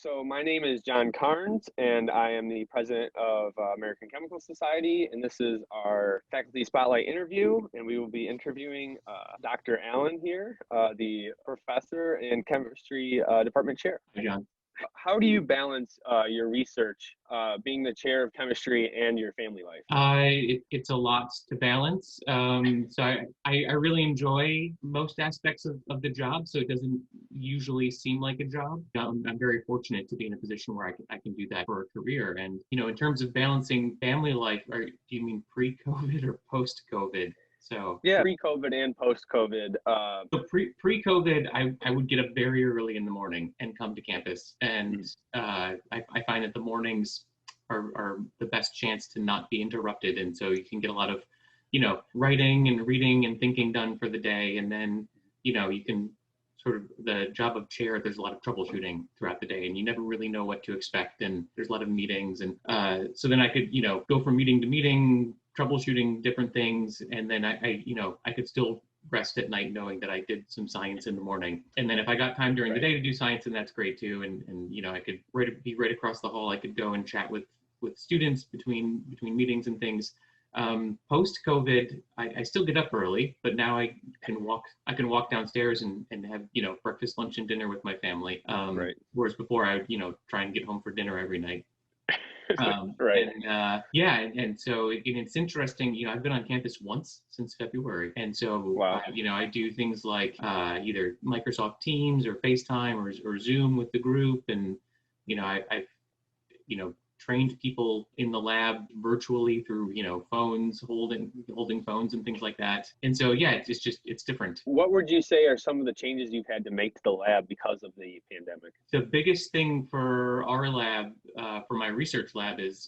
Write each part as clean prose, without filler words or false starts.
So my name is John Carnes, and I am the president of American Chemical Society, and this is our faculty spotlight interview, and we will be interviewing Dr. Allen here, the professor and chemistry department chair. Hi, John. How do you balance your research, being the chair of chemistry, and your family life? It's a lot to balance. So I really enjoy most aspects of the job, so it doesn't usually seem like a job. I'm very fortunate to be in a position where I can do that for a career. And, in terms of balancing family life, do you mean pre-COVID or post-COVID? So yeah, pre-COVID and post-COVID. So pre-COVID, I would get up very early in the morning and come to campus, and I find that the mornings are the best chance to not be interrupted, and so you can get a lot of, writing and reading and thinking done for the day, and then you can sort of the job of chair. There's a lot of troubleshooting throughout the day, and you never really know what to expect, and there's a lot of meetings, and so then I could go from meeting to meeting, troubleshooting different things, and then I could still rest at night knowing that I did some science in the morning. And then if I got time during the day to do science, then that's great too. And I could be right across the hall. I could go and chat with students between meetings and things. Post COVID, I still get up early, but now I can walk downstairs and have breakfast, lunch, and dinner with my family. Right. Whereas before I would try and get home for dinner every night. Right. And so it's interesting. I've been on campus once since February, and so wow. I do things like either Microsoft Teams or FaceTime or Zoom with the group, and I've trained people in the lab virtually through phones, holding phones and things like that. And so it's different. What would you say are some of the changes you've had to make to the lab because of the pandemic? The biggest thing for our lab, for my research lab, is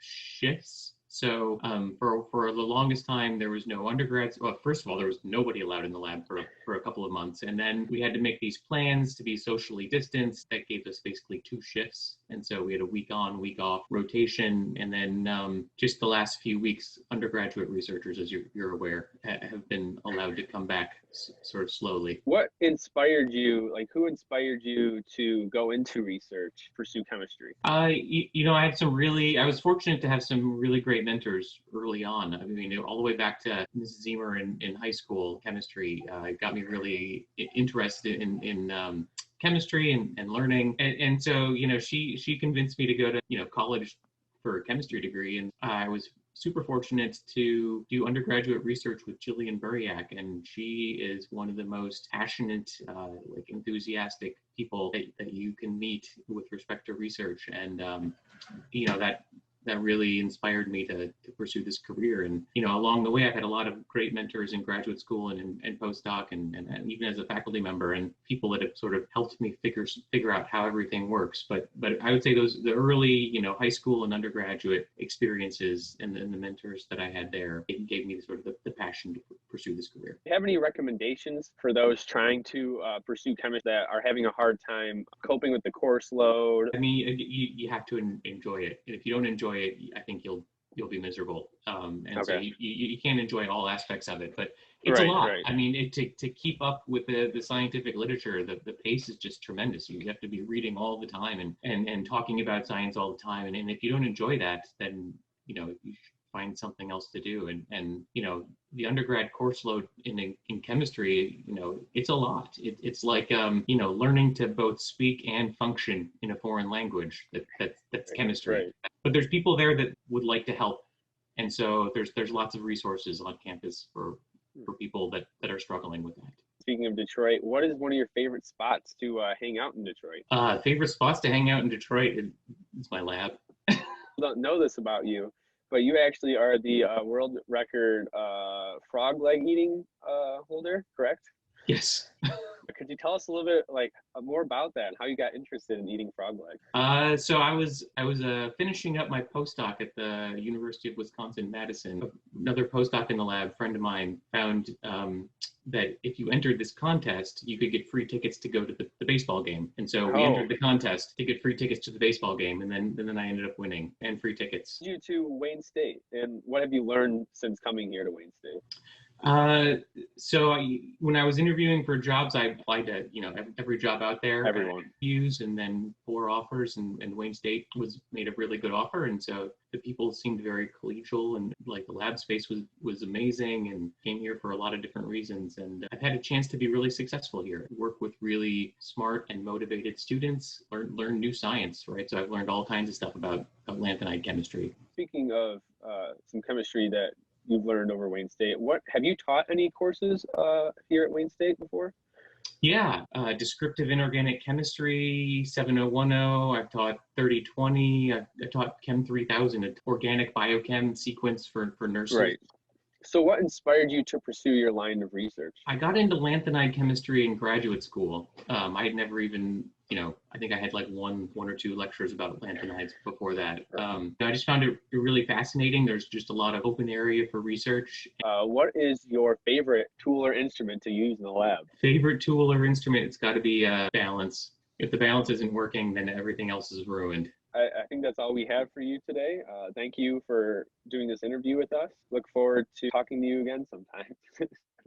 shifts. So for the longest time, there was no undergrads. Well, first of all, there was nobody allowed in the lab for a couple of months. And then we had to make these plans to be socially distanced. That gave us basically 2 shifts. And so we had a week on, week off rotation. And then just the last few weeks, undergraduate researchers, as you're aware, have been allowed to come back sort of slowly. What inspired you, who inspired you to go into research, pursue chemistry? I was fortunate to have some really great mentors early on. I mean, all the way back to Mrs. Zemer in high school chemistry. It got me really interested in chemistry and learning. And so, she convinced me to go to, college for a chemistry degree. And I was super fortunate to do undergraduate research with Jillian Buriak, and she is one of the most passionate, enthusiastic people that you can meet with respect to research. And, that really inspired me to pursue this career. And, along the way, I've had a lot of great mentors in graduate school and postdoc and even as a faculty member, and people that have sort of helped me figure out how everything works. But I would say the early, high school and undergraduate experiences and the mentors that I had there, it gave me sort of the passion to pursue this career. Do you have any recommendations for those trying to pursue chemistry that are having a hard time coping with the course load? I mean, you have to enjoy it. And if you don't enjoy it, I think you'll be miserable. So you can't enjoy all aspects of it, but it's a lot. Right. I mean, to keep up with the scientific literature, the pace is just tremendous. You have to be reading all the time and talking about science all the time. And if you don't enjoy that, then, you should find something else to do. And the undergrad course load in chemistry, it's a lot. It's like, learning to both speak and function in a foreign language. That's chemistry. Right. But there's people there that would like to help. And so there's lots of resources on campus for people that are struggling with that. Speaking of Detroit, what is one of your favorite spots to hang out in Detroit? Favorite spots to hang out in Detroit is my lab. I don't know this about you, but you actually are the world record frog leg eating holder, correct? Yes. Could you tell us a little bit more about that and how you got interested in eating frog legs? So I was finishing up my postdoc at the University of Wisconsin-Madison. Another postdoc in the lab, friend of mine, found that if you entered this contest, you could get free tickets to go to the baseball game. And so we entered the contest to get free tickets to the baseball game, and then I ended up winning and free tickets. You to Wayne State, and what have you learned since coming here to Wayne State? When I was interviewing for jobs, I applied to, every job out there. Everyone. And then 4 offers, and Wayne State made a really good offer. And so the people seemed very collegial, and like the lab space was amazing, and came here for a lot of different reasons. And I've had a chance to be really successful here, work with really smart and motivated students, learn new science, right? So I've learned all kinds of stuff about lanthanide chemistry. Speaking of some chemistry that you've learned over Wayne State, what have you taught any courses here at Wayne State before? Yeah, descriptive inorganic chemistry, 7010. I've taught 3020. I've taught Chem 3000, organic biochem sequence for nurses. Right. So what inspired you to pursue your line of research? I got into lanthanide chemistry in graduate school. I had never even, I think I had like one or two lectures about lanthanides before that. I just found it really fascinating. There's just a lot of open area for research. What is your favorite tool or instrument to use in the lab? Favorite tool or instrument? It's got to be balance. If the balance isn't working, then everything else is ruined. I think that's all we have for you today. Thank you for doing this interview with us. Look forward to talking to you again sometime.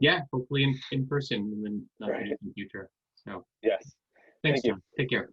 Yeah, hopefully in person in the not Right. future. So Yes. thanks, Thank you. John. Take care.